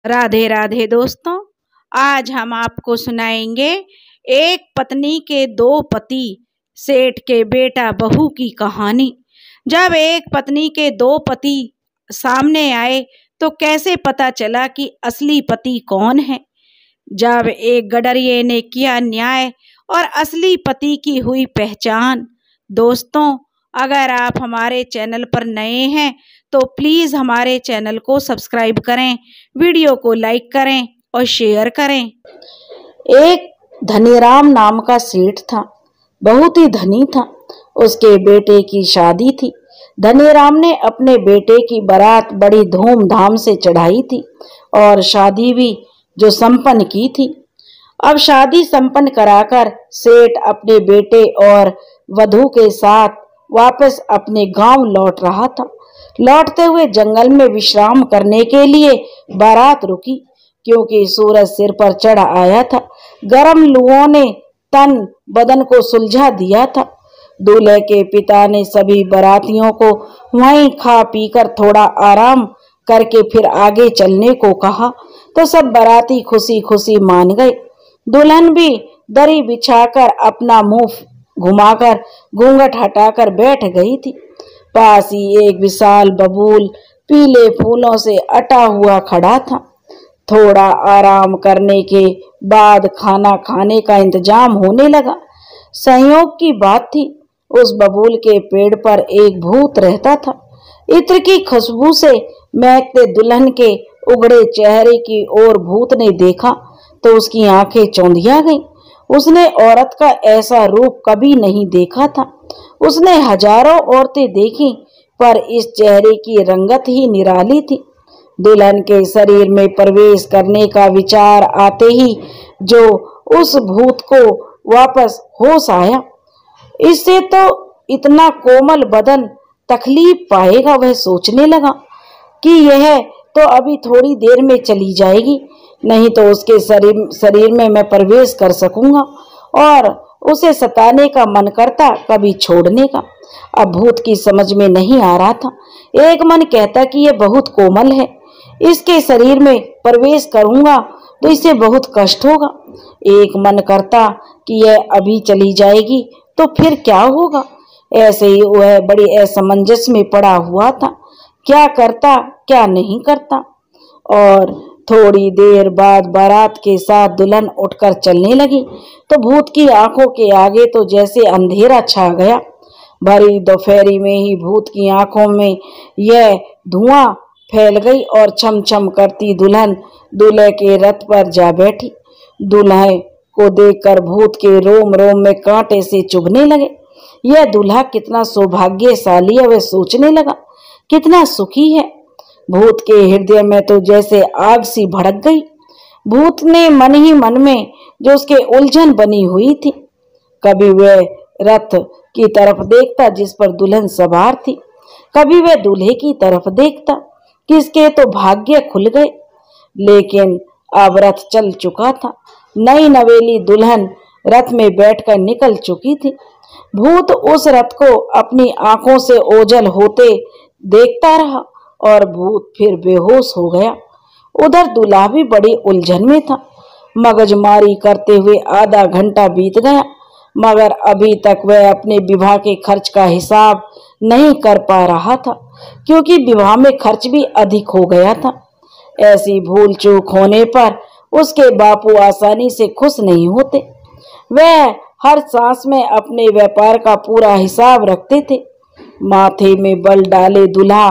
राधे राधे दोस्तों, आज हम आपको सुनाएंगे एक पत्नी के दो पति, सेठ के बेटा बहू की कहानी। जब एक पत्नी के दो पति सामने आए तो कैसे पता चला कि असली पति कौन है। जब एक गडरिये ने किया न्याय और असली पति की हुई पहचान। दोस्तों, अगर आप हमारे चैनल पर नए हैं तो प्लीज़ हमारे चैनल को सब्सक्राइब करें, वीडियो को लाइक करें और शेयर करें। एक धनीराम नाम का सेठ था, बहुत ही धनी था। उसके बेटे की शादी थी। धनीराम ने अपने बेटे की बारात बड़ी धूमधाम से चढ़ाई थी और शादी भी जो संपन्न की थी। अब शादी संपन्न कराकर सेठ अपने बेटे और वधू के साथ वापस अपने गांव लौट रहा था। लौटते हुए जंगल में विश्राम करने के लिए बारात रुकी, क्योंकि सूरज सिर पर चढ़ आया था। गर्म लुओं ने तन बदन को सुलझा दिया था। दूल्हे के पिता ने सभी बारातियों को वहीं खा पीकर थोड़ा आराम करके फिर आगे चलने को कहा, तो सब बाराती खुशी खुशी मान गए। दुल्हन भी दरी बिछाकर अपना मुंह घुमाकर घूंघट हटाकर बैठ गई थी। पास ही एक विशाल बबूल पीले फूलों से अटा हुआ खड़ा था। थोड़ा आराम करने के बाद खाना खाने का इंतजाम होने लगा। संयोग की बात थी, उस बबूल के पेड़ पर एक भूत रहता था। इत्र की खुशबू से महकते दुल्हन के उगड़े चेहरे की ओर भूत ने देखा तो उसकी आंखें चौंधिया गईं। उसने औरत का ऐसा रूप कभी नहीं देखा था। उसने हजारों औरतें देखी, पर इस चेहरे की रंगत ही निराली थी। दुल्हन के शरीर में प्रवेश करने का विचार आते ही जो उस भूत को वापस होश आया। इससे तो इतना कोमल बदन तकलीफ पाएगा, वह सोचने लगा कि यह तो अभी थोड़ी देर में चली जाएगी, नहीं तो उसके शरीर में मैं प्रवेश कर सकूंगा और उसे सताने का मन करता, कभी छोड़ने का। अब भूत की समझ में नहीं आ रहा था। एक मन कहता कि यह बहुत कोमल है, इसके शरीर में प्रवेश करूंगा तो इसे बहुत कष्ट होगा। एक मन करता कि यह अभी चली जाएगी तो फिर क्या होगा। ऐसे ही वह बड़ी असमंजस में पड़ा हुआ था, क्या करता क्या नहीं करता। और थोड़ी देर बाद बारात के साथ दुल्हन उठकर चलने लगी तो भूत की आंखों के आगे तो जैसे अंधेरा छा गया। भरी दोपहरी में ही भूत की आंखों में यह धुआं फैल गई और छम छम करती दुल्हन दूल्हे के रथ पर जा बैठी। दूल्हे को देखकर भूत के रोम रोम में कांटे से चुभने लगे। यह दूल्हा कितना सौभाग्यशाली है, वह सोचने लगा, कितना सुखी है। भूत के हृदय में तो जैसे आग सी भड़क गई। भूत ने मन ही मन में जो उसके उलझन बनी हुई थी, कभी वह रथ की तरफ देखता जिस पर दुल्हन सवार थी, कभी वह दूल्हे की तरफ देखता, किसके तो भाग्य खुल गए। लेकिन अब रथ चल चुका था। नई नवेली दुल्हन रथ में बैठकर निकल चुकी थी। भूत उस रथ को अपनी आंखों से ओझल होते देखता रहा और भूत फिर बेहोश हो गया। उधर दूल्हा भी बड़ी उलझन में था। मगजमारी करते हुए आधा घंटा बीत गया, मगर अभी तक वह अपने विवाह के खर्च का हिसाब नहीं कर पा रहा था, क्योंकि विवाह में खर्च भी अधिक हो गया था। ऐसी भूल चूक होने पर उसके बापू आसानी से खुश नहीं होते। वह हर सांस में अपने व्यापार का पूरा हिसाब रखते थे। माथे में बल डाले दूल्हा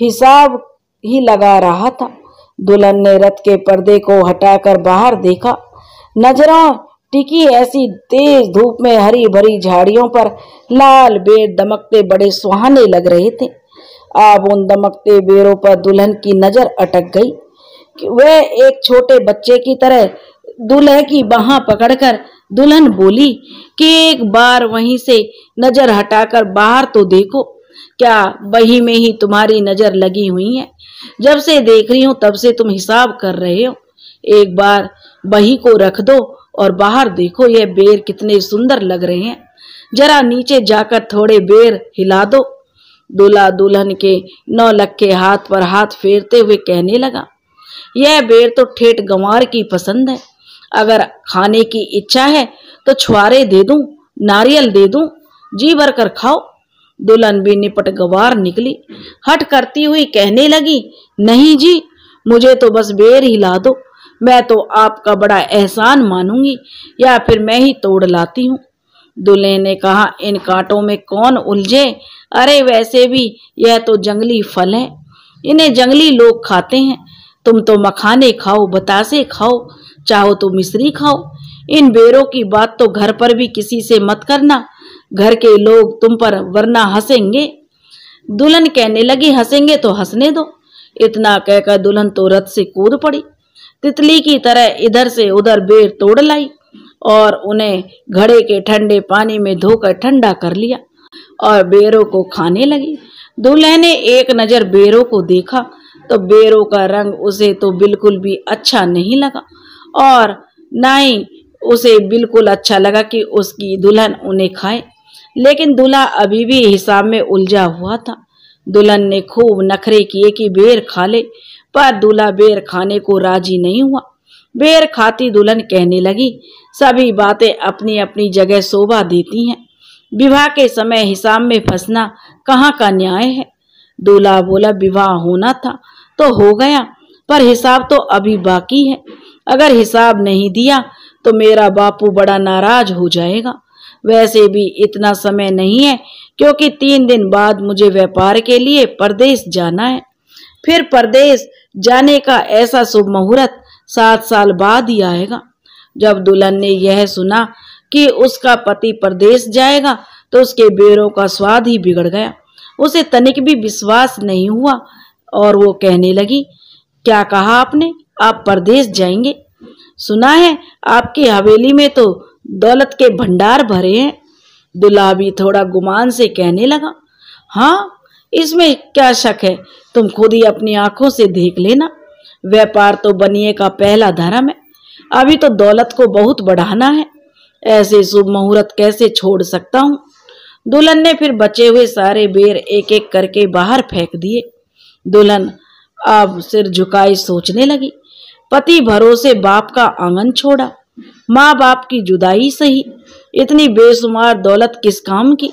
हिसाब ही लगा रहा था। दुल्हन ने रथ के पर्दे को हटाकर बाहर देखा। नजरों टिकी ऐसी तेज धूप में हरी भरी झाड़ियों पर लाल बेर दमकते बड़े सुहाने लग रहे थे। अब उन दमकते बेरों पर दुल्हन की नजर अटक गई। वह एक छोटे बच्चे की तरह दूल्हे की बाहां पकड़कर दुल्हन बोली कि एक बार वहीं से नजर हटाकर बाहर तो देखो, क्या वही में ही तुम्हारी नजर लगी हुई है? जब से देख रही हूं तब से तुम हिसाब कर रहे हो। एक बार बही को रख दो और बाहर देखो, ये बेर कितने सुंदर लग रहे हैं। जरा नीचे जाकर थोड़े बेर हिला दो। दूल्हा दुल्हन के नौलक्खे हाथ पर हाथ फेरते हुए कहने लगा, यह बेर तो ठेठ गंवार की पसंद है। अगर खाने की इच्छा है तो छुआरे दे दूं, नारियल दे दूं, जी भर कर खाओ। दुल्हन भी निपट गंवार निकली। हट करती हुई कहने लगी, नहीं जी, मुझे तो बस बेर ही ला दो। मैं तो आपका बड़ा एहसान मानूंगी, या फिर मैं ही तोड़ लाती हूँ। दूल्हे ने कहा, इन कांटों में कौन उलझे। अरे वैसे भी यह तो जंगली फल है, इन्हें जंगली लोग खाते हैं। तुम तो मखाने खाओ, बतासे खाओ, चाहो तो मिश्री खाओ। इन बेरों की बात तो घर पर भी किसी से मत करना, घर के लोग तुम पर वरना हंसेंगे। दुल्हन कहने लगी, हंसेंगे तो हंसने दो। इतना कहकर दुल्हन तो रथ से कूद पड़ी। तितली की तरह इधर से उधर बेर तोड़ लाई और उन्हें घड़े के ठंडे पानी में धोकर ठंडा कर लिया और बेरों को खाने लगी। दूल्हे ने एक नजर बेरों को देखा तो बेरों का रंग उसे तो बिल्कुल भी अच्छा नहीं लगा और ना ही उसे बिल्कुल अच्छा लगा कि उसकी दुल्हन उन्हें खाए। लेकिन दूल्हा अभी भी हिसाब में उलझा हुआ था। दुल्हन ने खूब नखरे किए कि बेर खा ले, पर दूल्हा बेर खाने को राजी नहीं हुआ। बेर खाती दुल्हन कहने लगी, सभी बातें अपनी अपनी जगह शोभा देती हैं, विवाह के समय हिसाब में फंसना कहाँ का न्याय है। दूल्हा बोला, विवाह होना था तो हो गया, पर हिसाब तो अभी बाकी है। अगर हिसाब नहीं दिया तो मेरा बापू बड़ा नाराज हो जाएगा। वैसे भी इतना समय नहीं है, क्योंकि 3 दिन बाद मुझे व्यापार के लिए परदेश जाना है। फिर परदेश जाने का ऐसा शुभ मुहूर्त 7 साल बाद ही आएगा। जब दुल्हन ने यह सुना कि उसका पति परदेश जाएगा तो उसके बेरों का स्वाद ही बिगड़ गया। उसे तनिक भी विश्वास नहीं हुआ और वो कहने लगी, क्या कहा आपने, आप परदेश जाएंगे? सुना है आपकी हवेली में तो दौलत के भंडार भरे हैं। दूल्हा भी थोड़ा गुमान से कहने लगा, हाँ, इसमें क्या शक है, तुम खुद ही अपनी आंखों से देख लेना। व्यापार तो बनिए का पहला धर्म है, अभी तो दौलत को बहुत बढ़ाना है। ऐसे शुभ मुहूर्त कैसे छोड़ सकता हूँ। दुल्हन ने फिर बचे हुए सारे बेर एक एक करके बाहर फेंक दिए। दुल्हन अब सिर झुकाई सोचने लगी। पति भरोसे बाप का आंगन छोड़ा, माँ बाप की जुदाई सही, इतनी बेशुमार दौलत किस काम की।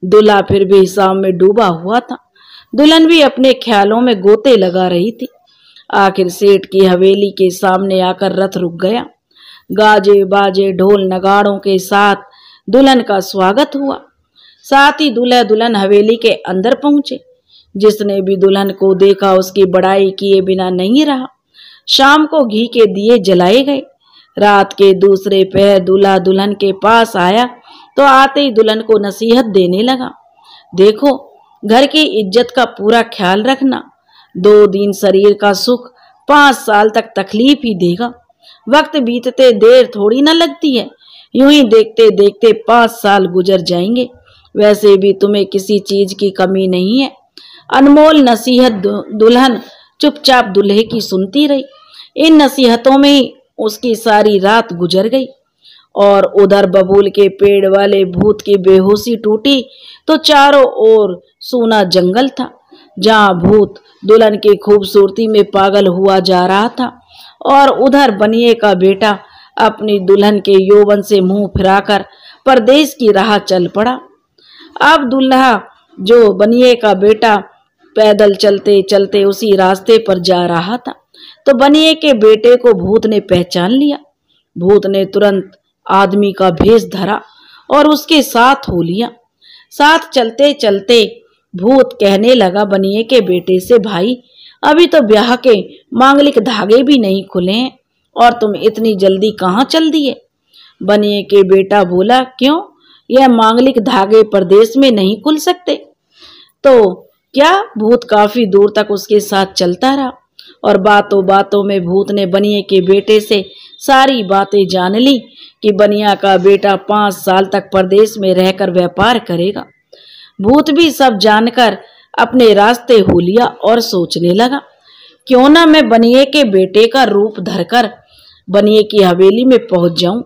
दूल्हा फिर भी हिसाब में डूबा हुआ था। दुल्हन भी अपने ख्यालों में गोते लगा रही थी। आखिर सेठ की हवेली के सामने आकर रथ रुक गया। गाजे बाजे ढोल नगाड़ों के साथ दुल्हन का स्वागत हुआ। साथ ही दूल्हा दुल्हन हवेली के अंदर पहुंचे। जिसने भी दुल्हन को देखा उसकी बड़ाई किए बिना नहीं रहा। शाम को घी के दिए जलाए गए। रात के दूसरे पहर दूल्हा दुल्हन के पास आया तो आते ही दुल्हन को नसीहत देने लगा, देखो, घर की इज्जत का पूरा ख्याल रखना। 2 दिन शरीर का सुख 5 साल तक तकलीफ ही देगा। वक्त बीतते देर थोड़ी ना लगती है, यूं ही देखते देखते 5 साल गुजर जाएंगे। वैसे भी तुम्हें किसी चीज की कमी नहीं है। अनमोल नसीहत दुल्हन चुपचाप दूल्हे की सुनती रही। इन नसीहतों में ही उसकी सारी रात गुजर गई। और उधर बबूल के पेड़ वाले भूत की बेहोशी टूटी तो चारों ओर सूना जंगल था, जहां भूत दुल्हन की खूबसूरती में पागल हुआ जा रहा था और उधर बनिए का बेटा अपनी दुल्हन के यौवन से मुंह फिराकर परदेश की राह चल पड़ा। अब दूल्हा जो बनिए का बेटा पैदल चलते चलते उसी रास्ते पर जा रहा था तो बनिए के बेटे को भूत ने पहचान लिया। भूत ने तुरंत आदमी का भेष धरा और उसके साथ हो लिया। साथ चलते चलते भूत कहने लगा बनिए के बेटे से, भाई, अभी तो ब्याह के मांगलिक धागे भी नहीं खुले हैं और तुम इतनी जल्दी कहाँ चल दिए। बनिए के बेटा बोला, क्यों, यह मांगलिक धागे परदेश में नहीं खुल सकते? तो क्या? भूत काफी दूर तक उसके साथ चलता रहा और बातों बातों में भूत ने बनिए के बेटे से सारी बातें जान ली कि बनिया का बेटा 5 साल तक परदेश में रहकर व्यापार करेगा। भूत भी सब जानकर अपने रास्ते हो लिया और सोचने लगा, क्यों ना मैं बनिए के बेटे का रूप धरकर बनिए की हवेली में पहुंच जाऊं।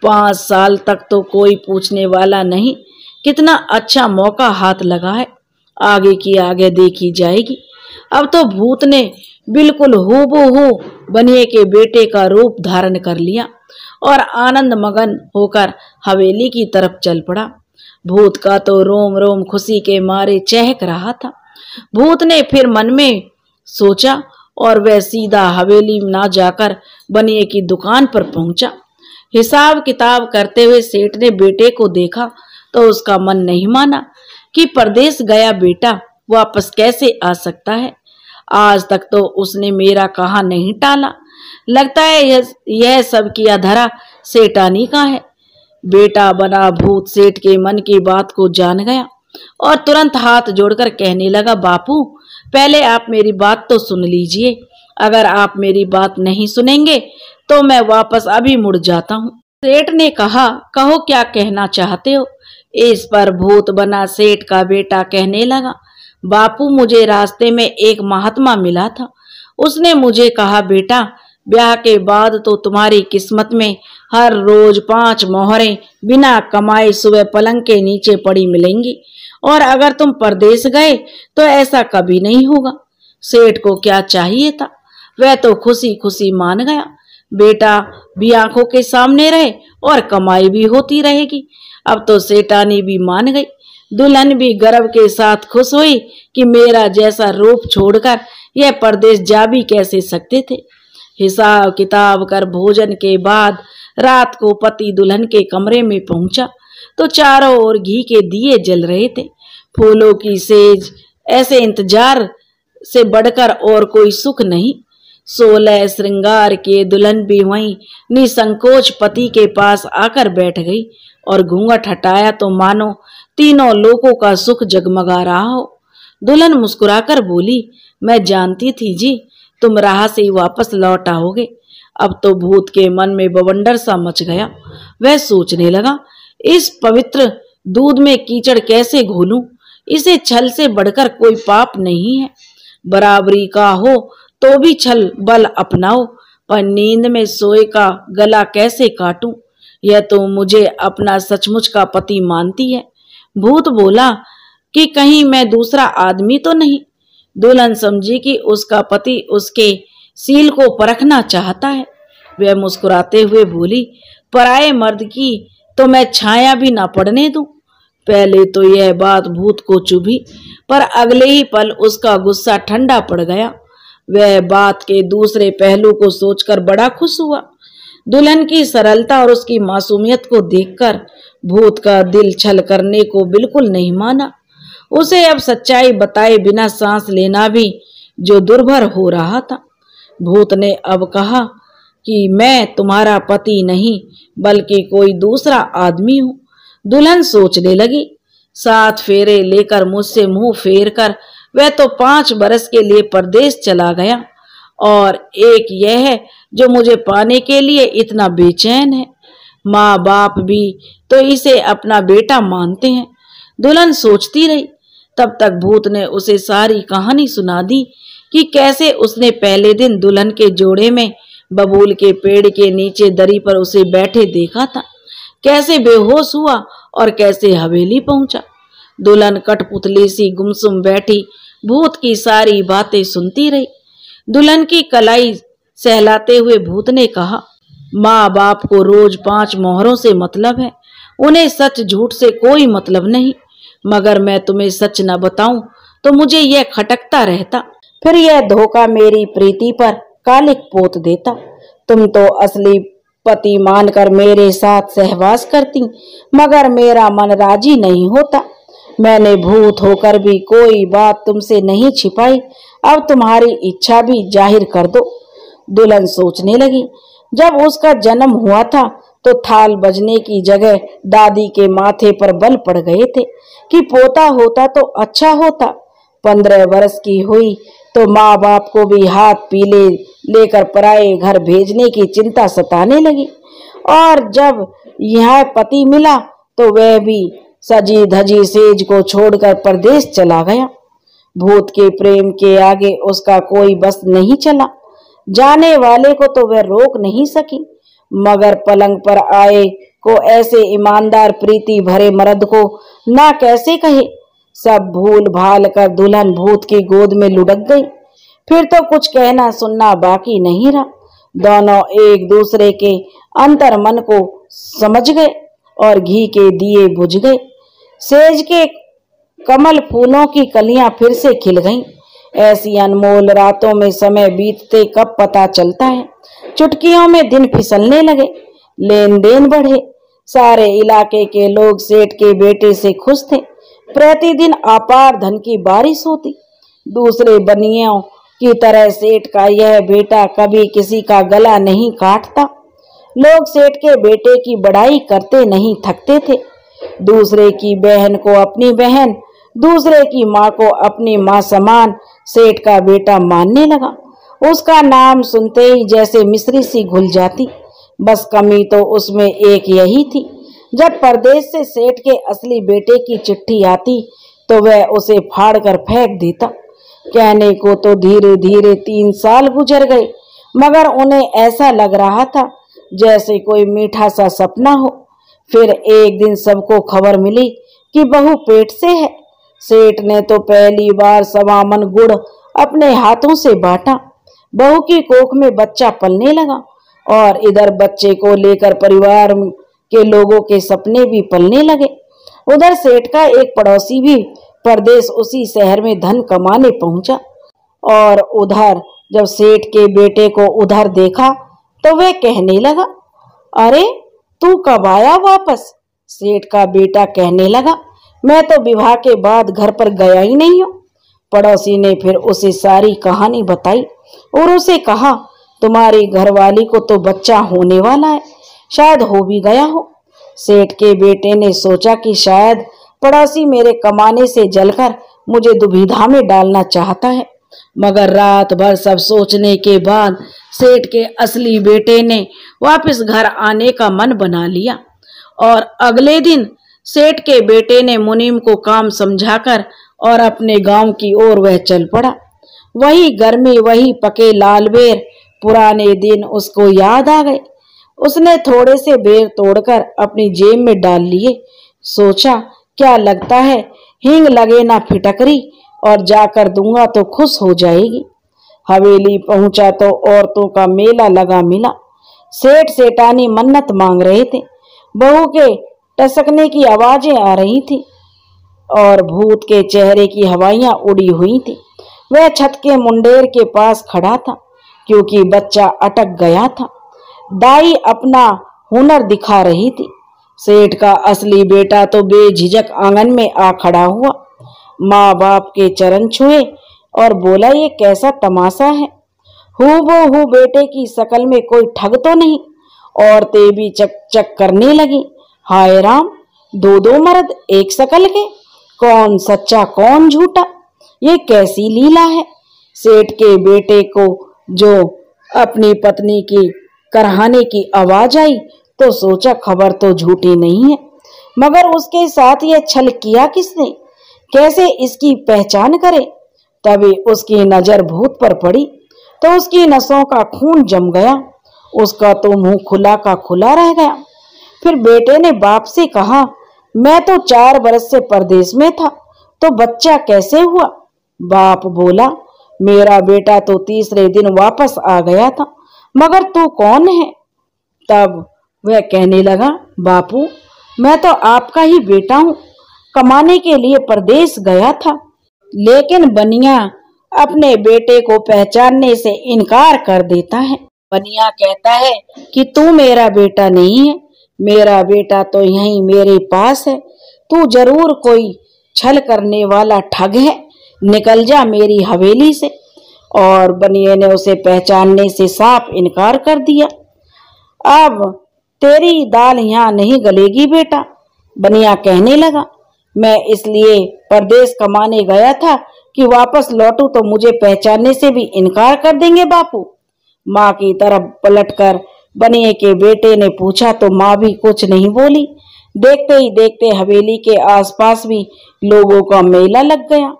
5 साल तक तो कोई पूछने वाला नहीं। कितना अच्छा मौका हाथ लगा है, आगे की आगे देखी जाएगी। अब तो भूत ने बिल्कुल हूबहू बनिए के बेटे का रूप धारण कर लिया और आनंद मगन होकर हवेली की तरफ चल पड़ा। भूत का तो रोम रोम खुशी के मारे चहक रहा था। भूत ने फिर मन में सोचा और वह सीधा हवेली ना जाकर बनिए की दुकान पर पहुंचा। हिसाब किताब करते हुए सेठ ने बेटे को देखा तो उसका मन नहीं माना कि परदेश गया बेटा वापस कैसे आ सकता है। आज तक तो उसने मेरा कहा नहीं टाला। लगता है यह सब किया धरा सेठानी का है। बेटा बना भूत सेठ के मन की बात को जान गया और तुरंत हाथ जोड़कर कहने लगा, बापू पहले आप मेरी बात तो सुन लीजिए। अगर आप मेरी बात नहीं सुनेंगे तो मैं वापस अभी मुड़ जाता हूँ। सेठ ने कहा, कहो क्या कहना चाहते हो। इस पर भूत बना सेठ का बेटा कहने लगा, बापू मुझे रास्ते में एक महात्मा मिला था। उसने मुझे कहा, बेटा ब्याह के बाद तो तुम्हारी किस्मत में हर रोज 5 मोहरें बिना कमाए सुबह पलंग के नीचे पड़ी मिलेंगी और अगर तुम परदेश गए तो ऐसा कभी नहीं होगा। सेठ को क्या चाहिए था, वह तो खुशी खुशी मान गया। बेटा भी आंखों के सामने रहे और कमाई भी होती रहेगी। अब तो सेठानी भी मान गई। दुल्हन भी गर्व के साथ खुश हुई कि मेरा जैसा रूप छोड़कर यह परदेश जा भी कैसे सकते थे। हिसाब किताब कर भोजन के बाद रात को पति दुल्हन के कमरे में पहुंचा तो चारों ओर घी के दिए जल रहे थे। फूलों की सेज, ऐसे इंतजार से बढ़कर और कोई सुख नहीं। 16 श्रृंगार के दुल्हन भी वहीं निसंकोच पति के पास आकर बैठ गई और घूंघट हटाया तो मानो तीनों लोगों का सुख जगमगा रहा हो। दुल्हन मुस्कुराकर बोली, मैं जानती थी जी तुम राह से ही वापस लौट आओगे। अब तो भूत के मन में बवंडर सा मच गया। वह सोचने लगा, इस पवित्र दूध में कीचड़ कैसे घोलूं। इसे छल से बढ़कर कोई पाप नहीं है। बराबरी का हो तो भी छल बल अपनाओ, पर नींद में सोए का गला कैसे काटूं। यह तो मुझे अपना सचमुच का पति मानती है। भूत बोला कि कहीं मैं दूसरा आदमी तो नहीं। दुल्हन समझी कि उसका पति उसके सील को परखना चाहता है। वह मुस्कुराते हुए बोली, पराए मर्द की तो मैं छाया भी ना पड़ने दूं। पहले तो यह बात भूत को चुभी, पर अगले ही पल उसका गुस्सा ठंडा पड़ गया। वह बात के दूसरे पहलू को सोचकर बड़ा खुश हुआ। दुल्हन की सरलता और उसकी मासूमियत को देखकर भूत का दिल छल करने को बिल्कुल नहीं माना। उसे अब सच्चाई बताए बिना सांस लेना भी जो दुर्भर हो रहा था। भूत ने अब कहा कि मैं तुम्हारा पति नहीं बल्कि कोई दूसरा आदमी हूँ। दुल्हन सोचने लगी, 7 फेरे लेकर मुझसे मुंह फेर कर वह तो 5 बरस के लिए परदेश चला गया और एक यह है जो मुझे पाने के लिए इतना बेचैन है। माँ बाप भी तो इसे अपना बेटा मानते हैं। दुल्हन सोचती रही। तब तक भूत ने उसे सारी कहानी सुना दी कि कैसे उसने पहले दिन दुल्हन के जोड़े में बबूल के पेड़ के नीचे दरी पर उसे बैठे देखा था, कैसे बेहोश हुआ और कैसे हवेली पहुंचा। दुल्हन कठपुतली सी गुमसुम बैठी भूत की सारी बातें सुनती रही। दुल्हन की कलाई सहलाते हुए भूत ने कहा, माँ बाप को रोज 5 मोहरों से मतलब है, उन्हें सच झूठ से कोई मतलब नहीं। मगर मैं तुम्हें सच न बताऊं तो मुझे यह खटकता रहता, फिर यह धोखा मेरी प्रीति पर कालिक पोत देता। तुम तो असली पति मानकर मेरे साथ सहवास करती, मगर मेरा मन राजी नहीं होता। मैंने भूत होकर भी कोई बात तुमसे नहीं छिपाई, अब तुम्हारी इच्छा भी जाहिर कर दो। दुल्हन सोचने लगी, जब उसका जन्म हुआ था तो थाल बजने की जगह दादी के माथे पर बल पड़ गए थे कि पोता होता तो अच्छा होता। 15 वर्ष की हुई तो माँ बाप को भी हाथ पीले लेकर पराए घर भेजने की चिंता सताने लगी और जब यह पति मिला तो वह भी सजी धजी सेज को छोड़कर परदेश चला गया। भूत के प्रेम के आगे उसका कोई बस नहीं चला। जाने वाले को तो वह रोक नहीं सकी, मगर पलंग पर आए को ऐसे ईमानदार प्रीति भरे मर्द को ना कैसे कहे। सब भूल भाल कर दुल्हन भूत की गोद में लुढ़क गई। फिर तो कुछ कहना सुनना बाकी नहीं रहा। दोनों एक दूसरे के अंतर मन को समझ गए और घी के दिए बुझ गए। सेज के कमल फूलों की कलियां फिर से खिल गईं। ऐसी अनमोल रातों में समय बीतते कब पता चलता है। चुटकियों में दिन फिसलने लगे, लेन देन बढ़े। सारे इलाके के लोग सेठ के बेटे से खुश थे। प्रतिदिन अपार धन की बारिश होती। दूसरे बनियों की तरह सेठ का यह बेटा कभी किसी का गला नहीं काटता। लोग सेठ के बेटे की बड़ाई करते नहीं थकते थे। दूसरे की बहन को अपनी बहन, दूसरे की माँ को अपनी माँ समान सेठ का बेटा मानने लगा। उसका नाम सुनते ही जैसे मिश्री सी घुल जाती। बस कमी तो उसमें एक यही थी, जब परदेश से सेठ के असली बेटे की चिट्ठी आती तो वह उसे फाड़ कर फेंक देता। कहने को तो धीरे धीरे 3 साल गुजर गए, मगर उन्हें ऐसा लग रहा था जैसे कोई मीठा सा सपना हो। फिर एक दिन सबको खबर मिली कि बहू पेट से है। सेठ ने तो पहली बार 1.25 मन गुड़ अपने हाथों से बांटा। बहू की कोख में बच्चा पलने लगा और इधर बच्चे को लेकर परिवार के लोगों के सपने भी पलने लगे। उधर सेठ का एक पड़ोसी भी परदेश उसी शहर में धन कमाने पहुंचा। और उधर जब सेठ के बेटे को उधर देखा तो वह कहने लगा, अरे तू कब आया वापस? सेठ का बेटा कहने लगा, मैं तो विवाह के बाद घर पर गया ही नहीं हूँ। पड़ोसी ने फिर उसे सारी कहानी बताई और उसे कहा, तुम्हारी घरवाली को तो बच्चा होने वाला है, शायद हो भी गया हो। सेठ के बेटे ने सोचा कि शायद पड़ोसी मेरे कमाने से जलकर मुझे दुविधा में डालना चाहता है। मगर रात भर सब सोचने के बाद सेठ के असली बेटे ने वापस घर आने का मन बना लिया और अगले दिन सेठ के बेटे ने मुनीम को काम समझाकर और अपने गांव की ओर वह चल पड़ा। वही गर्मी, वही पके लाल बेर, पुराने दिन उसको याद आ गए। उसने थोड़े से बेर तोड़कर अपनी जेब में डाल लिए। सोचा, क्या लगता है हींग लगे ना फिटकरी, और जाकर दूंगा तो खुश हो जाएगी। हवेली पहुंचा तो औरतों का मेला लगा मिला। सेठ सेठानी मन्नत मांग रहे थे। बहू के टसकने की आवाजें आ रही थी और भूत के चेहरे की हवाइयां उड़ी हुई थी। वह छत के मुंडेर के पास खड़ा था क्योंकि बच्चा अटक गया था। दाई अपना हुनर दिखा रही थी। सेठ का असली बेटा तो बेझिझक आंगन में आ खड़ा हुआ, माँ बाप के चरण छुए और बोला, ये कैसा तमाशा है? हूबहू बेटे की शकल में कोई ठग तो नहीं। औरतें भी चक चक करने लगी। हाय राम, 2 मर्द एक शकल के, कौन सच्चा कौन झूठा? ये कैसी लीला है? सेठ के बेटे को जो अपनी पत्नी की करहाने की आवाज आई तो सोचा खबर तो झूठी नहीं है, मगर उसके साथ यह छल किया किसने? कैसे इसकी पहचान करे? तभी उसकी नजर भूत पर पड़ी तो उसकी नसों का खून जम गया। उसका तो मुंह खुला का खुला रह गया। फिर बेटे ने बाप से कहा, मैं तो 4 बरस से परदेश में था, तो बच्चा कैसे हुआ? बाप बोला, मेरा बेटा तो तीसरे दिन वापस आ गया था, मगर तू कौन है? तब वह कहने लगा, बापू मैं तो आपका ही बेटा हूँ, कमाने के लिए परदेश गया था। लेकिन बनिया अपने बेटे को पहचानने से इनकार कर देता है। बनिया कहता है कि तू मेरा बेटा नहीं है, मेरा बेटा तो यहीं मेरे पास है। तू जरूर कोई छल करने वाला ठग है, निकल जा मेरी हवेली से। और बनिए ने उसे पहचानने से साफ इनकार कर दिया। अब तेरी दाल यहाँ नहीं गलेगी बेटा, बनिया कहने लगा। मैं इसलिए परदेश कमाने गया था कि वापस लौटूं तो मुझे पहचानने से भी इनकार कर देंगे बापू। माँ की तरफ पलटकर बनिए के बेटे ने पूछा तो माँ भी कुछ नहीं बोली। देखते ही देखते हवेली के आसपास भी लोगों का मेला लग गया।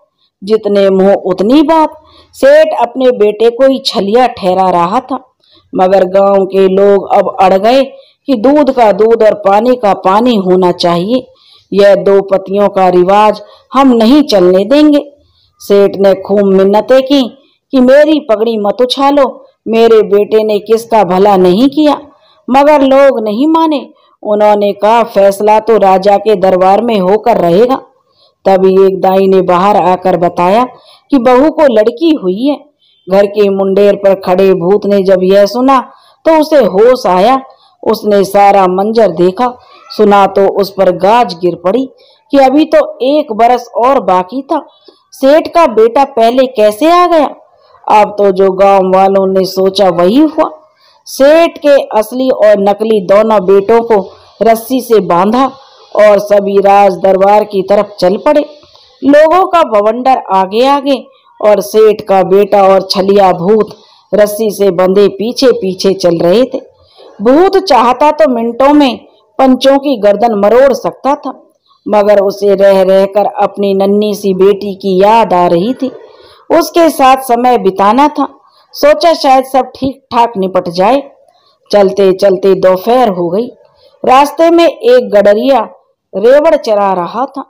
जितने मुंह उतनी बात। सेठ अपने बेटे को ही छलिया ठहरा रहा था, मगर गांव के लोग अब अड़ गए कि दूध का दूध और पानी का पानी होना चाहिए। यह 2 पतियों का रिवाज हम नहीं चलने देंगे। सेठ ने खूब मिन्नतें की कि मेरी पगड़ी मत उछालो, मेरे बेटे ने किसका भला नहीं किया, मगर लोग नहीं माने। उन्होंने कहा फैसला तो राजा के दरबार में होकर रहेगा। तभी एक दाई ने बाहर आकर बताया कि बहू को लड़की हुई है। घर के मुंडेर पर खड़े भूत ने जब यह सुना तो उसे होश आया। उसने सारा मंजर देखा, सुना तो उस पर गाज गिर पड़ी कि अभी तो 1 बरस और बाकी था। सेठ का बेटा पहले कैसे आ गया? अब तो जो गांव वालों ने सोचा वही हुआ। सेठ के असली और नकली दोनों बेटों को रस्सी से बांधा और सभी राज दरबार की तरफ चल पड़े। लोगों का बवंडर आगे आगे और सेठ का बेटा और छलिया भूत रस्सी से बंधे पीछे पीछे चल रहे थे। भूत चाहता तो मिनटों में पंचों की गर्दन मरोड़ सकता था, मगर उसे रह रहकर अपनी नन्ही सी बेटी की याद आ रही थी। उसके साथ समय बिताना था। सोचा शायद सब ठीक ठाक निपट जाए। चलते चलते दोपहर हो गई। रास्ते में एक गडरिया रेवड़ चरा रहा था।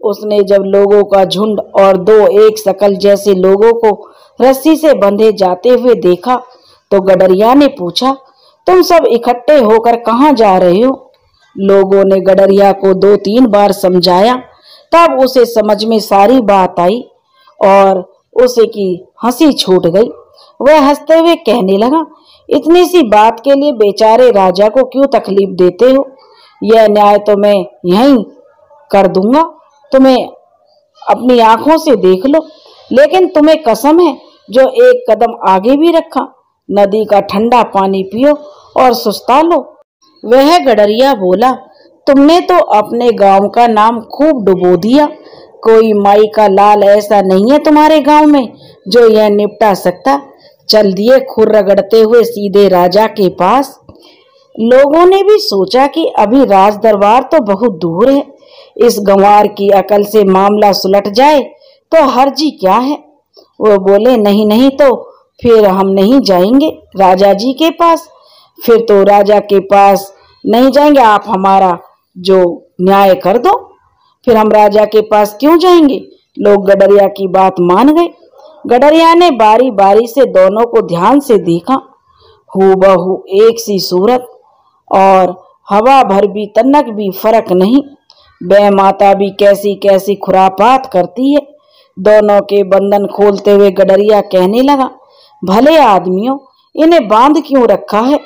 उसने जब लोगों का झुंड और 2 एक शकल जैसे लोगों को रस्सी से बंधे जाते हुए देखा तो गडरिया ने पूछा, तुम सब इकट्ठे होकर कहाँ जा रहे हो? लोगों ने गडरिया को 2-3 बार समझाया, तब उसे समझ में सारी बात आई और उसे की हंसी छूट गई। वह हंसते हुए कहने लगा, इतनी सी बात के लिए बेचारे राजा को क्यों तकलीफ देते हो? यह न्याय तो मैं यहीं कर दूंगा, तुम्हें अपनी आंखों से देख लो। लेकिन तुम्हें कसम है, जो एक कदम आगे भी रखा, नदी का ठंडा पानी पियो और सुस्ता लो। वह गडरिया बोला, तुमने तो अपने गांव का नाम खूब डुबो दिया। कोई माई का लाल ऐसा नहीं है तुम्हारे गांव में जो यह निपटा सकता। चल दिए खुर रगड़ते हुए सीधे राजा के पास। लोगों ने भी सोचा कि अभी राज दरबार तो बहुत दूर है, इस गंवार की अकल से मामला सुलट जाए तो हर्जी क्या है। वो बोले, नहीं नहीं, तो फिर हम नहीं जाएंगे राजा जी के पास। फिर तो राजा के पास नहीं जाएंगे, आप हमारा जो न्याय कर दो। फिर हम राजा के पास क्यों जाएंगे? लोग गडरिया की बात मान गए। गडरिया ने बारी बारी से दोनों को ध्यान से देखा। हूबहू एक सी सूरत और हवा भर भी तनक भी फर्क नहीं। बै माता भी कैसी कैसी खुरापात करती है। दोनों के बंधन खोलते हुए गडरिया कहने लगा, भले आदमियों, इन्हें बांध क्यों रखा है?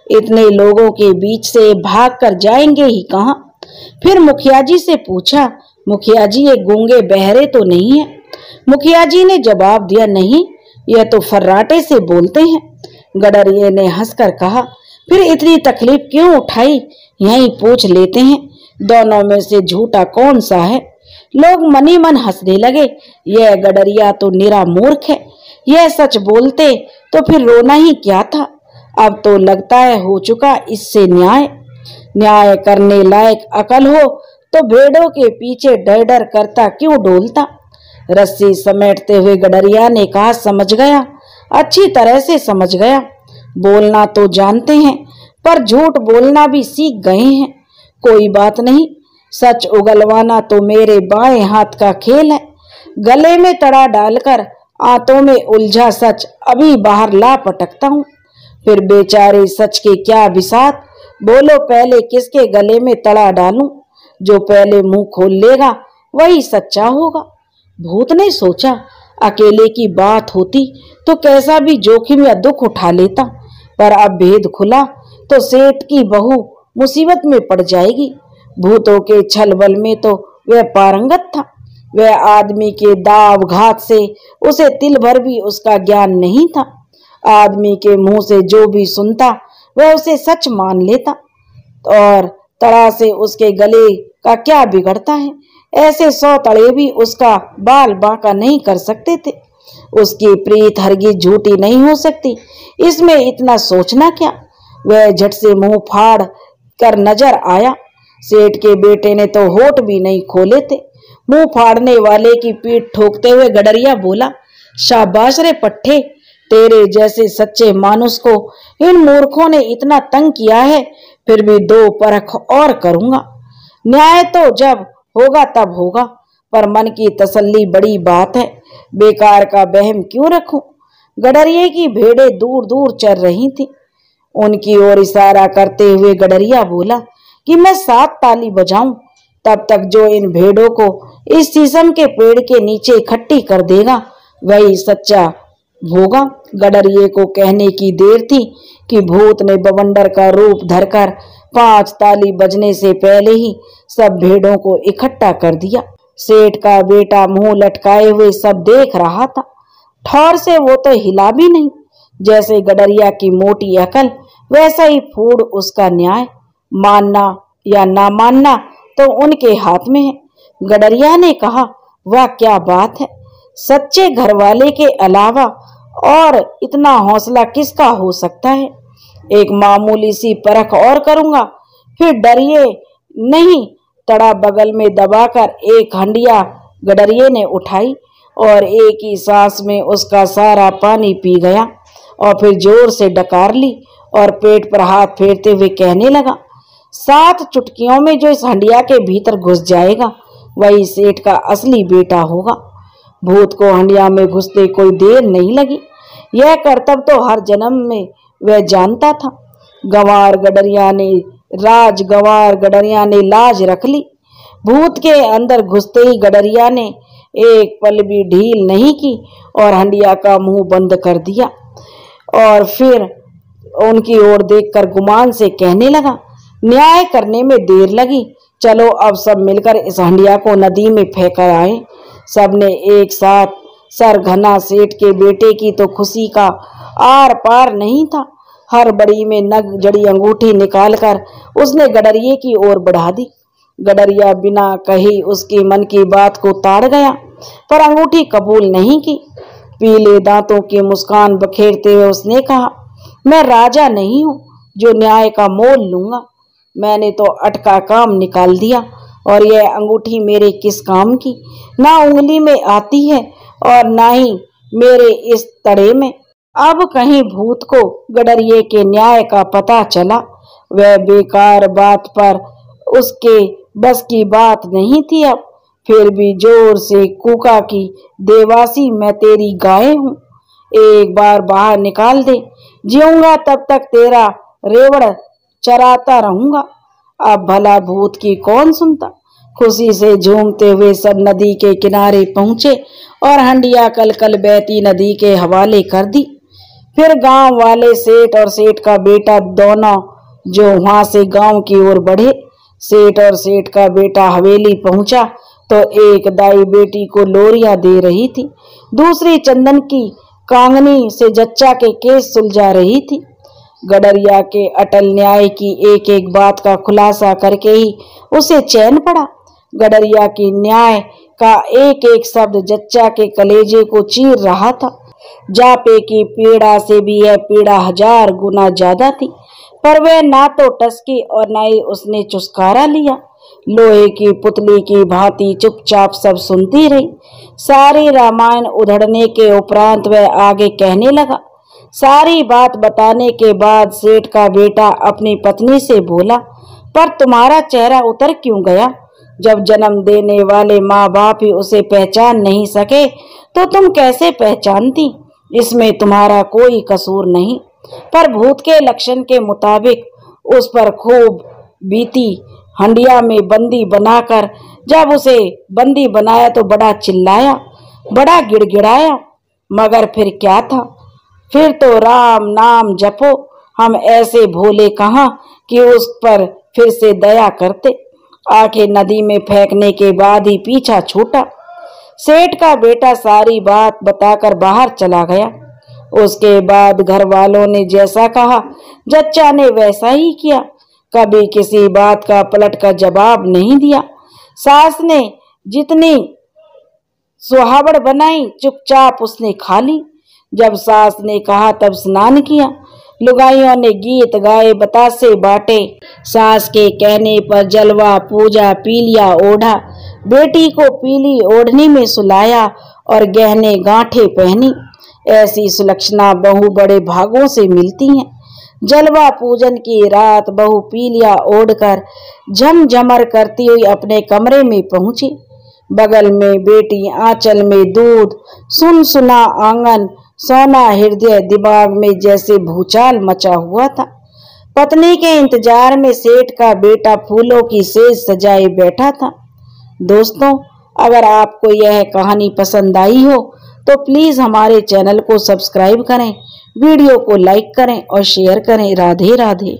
इतने लोगों के बीच से भाग कर जाएंगे ही कहाँ? फिर मुखिया जी से पूछा, मुखिया जी ये गूंगे बहरे तो नहीं है? मुखिया जी ने जवाब दिया, नहीं, यह तो फर्राटे से बोलते हैं। गडरिये ने हंसकर कहा, फिर इतनी तकलीफ क्यों उठाई? यहीं पूछ लेते हैं, दोनों में से झूठा कौन सा है? लोग मनी मन हंसने लगे। यह गडरिया तो निरा मूर्ख है, यह सच बोलते तो फिर रोना ही क्या था। अब तो लगता है हो चुका इससे न्याय। न्याय करने लायक अकल हो तो भेड़ों के पीछे डर डर करता क्यों डोलता। रस्सी समेटते हुए गडरिया ने कहा, समझ गया, अच्छी तरह से समझ गया। बोलना तो जानते हैं पर झूठ बोलना भी सीख गए हैं। कोई बात नहीं, सच उगलवाना तो मेरे बाएं हाथ का खेल है। गले में तड़ा डालकर आंतों में उलझा सच अभी बाहर ला पटकता हूँ। फिर बेचारे सच के क्या बिसात। बोलो पहले किसके गले में तड़ा डालूं? जो पहले मुंह खोल लेगा वही सच्चा होगा। भूत ने सोचा, अकेले की बात होती तो कैसा भी जोखिम या दुख उठा लेता, पर अब भेद खुला तो सेठ की बहू मुसीबत में पड़ जाएगी। भूतों के छल बल में तो वह पारंगत था। वह आदमी के दाव घात से उसे तिल भर भी उसका ज्ञान नहीं था। आदमी के मुंह से जो भी सुनता वह उसे सच मान लेता, और तड़ा से उसके गले का क्या बिगड़ता है। ऐसे 100 तड़े भी उसका बाल बांका नहीं कर सकते थे। उसकी प्रीत हरगिज झूठी नहीं हो सकती, इसमें इतना सोचना क्या। वह झट से मुंह फाड़ कर नजर आया। सेठ के बेटे ने तो होठ भी नहीं खोले थे। मुंह फाड़ने वाले की पीठ ठोकते हुए गडरिया बोला, शाबाश रे पट्टे, तेरे जैसे सच्चे मानुस को इन मूर्खों ने इतना तंग किया है। फिर भी 2 परख और करूंगा। न्याय तो जब होगा तब होगा, पर मन की तसल्ली बड़ी बात है, बेकार का वहम क्यों रखूं। गडरिये की भेड़ें दूर दूर चर रही थी। उनकी ओर इशारा करते हुए गडरिया बोला कि मैं 7 ताली बजाऊं, तब तक जो इन भेड़ों को इस शीशम के पेड़ के नीचे इकट्ठी कर देगा वही सच्चा होगा। गडरिये को कहने की देर थी कि भूत ने बवंडर का रूप धरकर 5 ताली बजने से पहले ही सब भेड़ों को इकट्ठा कर दिया। सेठ का बेटा मुंह लटकाए हुए सब देख रहा था। ठौर से वो तो हिला भी नहीं। जैसे गडरिया की मोटी अकल वैसा ही फूड उसका न्याय। मानना या ना मानना तो उनके हाथ में है। गडरिया ने कहा, वाह क्या बात है, सच्चे घर वाले के अलावा और इतना हौसला किसका हो सकता है। एक मामूली सी परख और करूंगा, फिर डरिए नहीं। तड़ा बगल में दबाकर एक हंडिया गडरिये ने उठाई और एक ही सांस में उसका सारा पानी पी गया और फिर जोर से डकार ली और पेट पर हाथ फेरते हुए कहने लगा, 7 चुटकियों में जो इस हंडिया के भीतर घुस जाएगा वही सेठ का असली बेटा होगा। भूत को हंडिया में घुसते कोई देर नहीं लगी। यह करतब तो हर जन्म में वह जानता था। गंवार गडरिया ने लाज रख ली। भूत के अंदर घुसते ही गडरिया ने एक पल भी ढील नहीं की और हंडिया का मुंह बंद कर दिया और फिर उनकी ओर देखकर गुमान से कहने लगा, न्याय करने में देर लगी, चलो अब सब मिलकर इस हंडिया को नदी में फेंक आए। सबने एक साथ सर घना। सेठ के बेटे की तो खुशी का आर पार नहीं था। हर बड़ी में नग जड़ी अंगूठी निकालकर उसने गडरिये की ओर बढ़ा दी। गडरिया बिना कही उसके मन की बात को ताड़ गया, पर अंगूठी कबूल नहीं की। पीले दांतों की मुस्कान बखेरते हुए उसने कहा, मैं राजा नहीं हूं जो न्याय का मोल लूंगा। मैंने तो अटका काम निकाल दिया और यह अंगूठी मेरे किस काम की, ना उंगली में आती है और ना ही मेरे इस तड़े में। अब कहीं भूत को गडरिये के न्याय का पता चला। वह बेकार बात पर उसके बस की बात नहीं थी। अब फिर भी जोर से कूका की, देवासी मैं तेरी गाय हूं, एक बार बाहर निकाल दे, जीऊंगा तब तक तेरा रेवड़ चराता रहूंगा। अब भला भूत की कौन सुनता। खुशी से झूमते हुए सब नदी के किनारे पहुंचे और हंडिया कल कल बहती नदी के हवाले कर दी। फिर गांव वाले सेठ और सेठ का बेटा दोनों जो वहां से गांव की ओर बढ़े। सेठ और सेठ का बेटा हवेली पहुंचा तो एक दाई बेटी को लोरियां दे रही थी, दूसरी चंदन की कांगनी से जच्चा के केस सुलझा रही थी। गडरिया के अटल न्याय की एक एक बात का खुलासा करके ही उसे चैन पड़ा। गडरिया की न्याय का एक एक शब्द जच्चा के कलेजे को चीर रहा था। जापे की पीड़ा से भी यह पीड़ा 1000 गुना ज्यादा थी, पर वह ना तो टसकी और ना ही उसने चुस्कारा लिया। लोहे की पुतली की भांति चुपचाप सब सुनती रही। सारी रामायण उधड़ने के उपरांत वह आगे कहने लगा। सारी बात बताने के बाद सेठ का बेटा अपनी पत्नी से बोला, पर तुम्हारा चेहरा उतर क्यों गया? जब जन्म देने वाले माँ बाप ही उसे पहचान नहीं सके तो तुम कैसे पहचानती? इसमें तुम्हारा कोई कसूर नहीं, पर भूत के लक्षण के मुताबिक उस पर खूब बीती। हंडिया में बंदी बनाकर जब उसे बंदी बनाया तो बड़ा चिल्लाया, बड़ा गिड़गिड़ाया, मगर फिर क्या था? फिर तो राम नाम जपो। हम ऐसे भोले कहाँ कि उस पर फिर से दया करते। आके नदी में फेंकने के बाद ही पीछा छूटा। सेठ का बेटा सारी बात बताकर बाहर चला गया। उसके बाद घर वालों ने जैसा कहा जच्चा ने वैसा ही किया। कभी किसी बात का पलट का जवाब नहीं दिया। सास ने जितनी सुहावड़ बनाई चुपचाप उसने खा ली। जब सास ने कहा तब स्नान किया। लुगाइयों ने गीत गाए, बतासे बांटे। सास के कहने पर जलवा पूजा पीलिया ओढ़ा। बेटी को पीली ओढ़नी में सुलाया और गहने गांठे पहनी। ऐसी सुलक्षणा बहू बड़े भागों से मिलती हैं। जलवा पूजन की रात बहू पीलिया ओढ़कर झमझमर करती हुई अपने कमरे में पहुंची। बगल में बेटी, आंचल में दूध, सुन सुना आंगन, सोना हृदय, दिमाग में जैसे भूचाल मचा हुआ था। पत्नी के इंतजार में सेठ का बेटा फूलों की सेज सजाए बैठा था। दोस्तों, अगर आपको यह कहानी पसंद आई हो तो प्लीज हमारे चैनल को सब्सक्राइब करें, वीडियो को लाइक करें और शेयर करें। राधे राधे।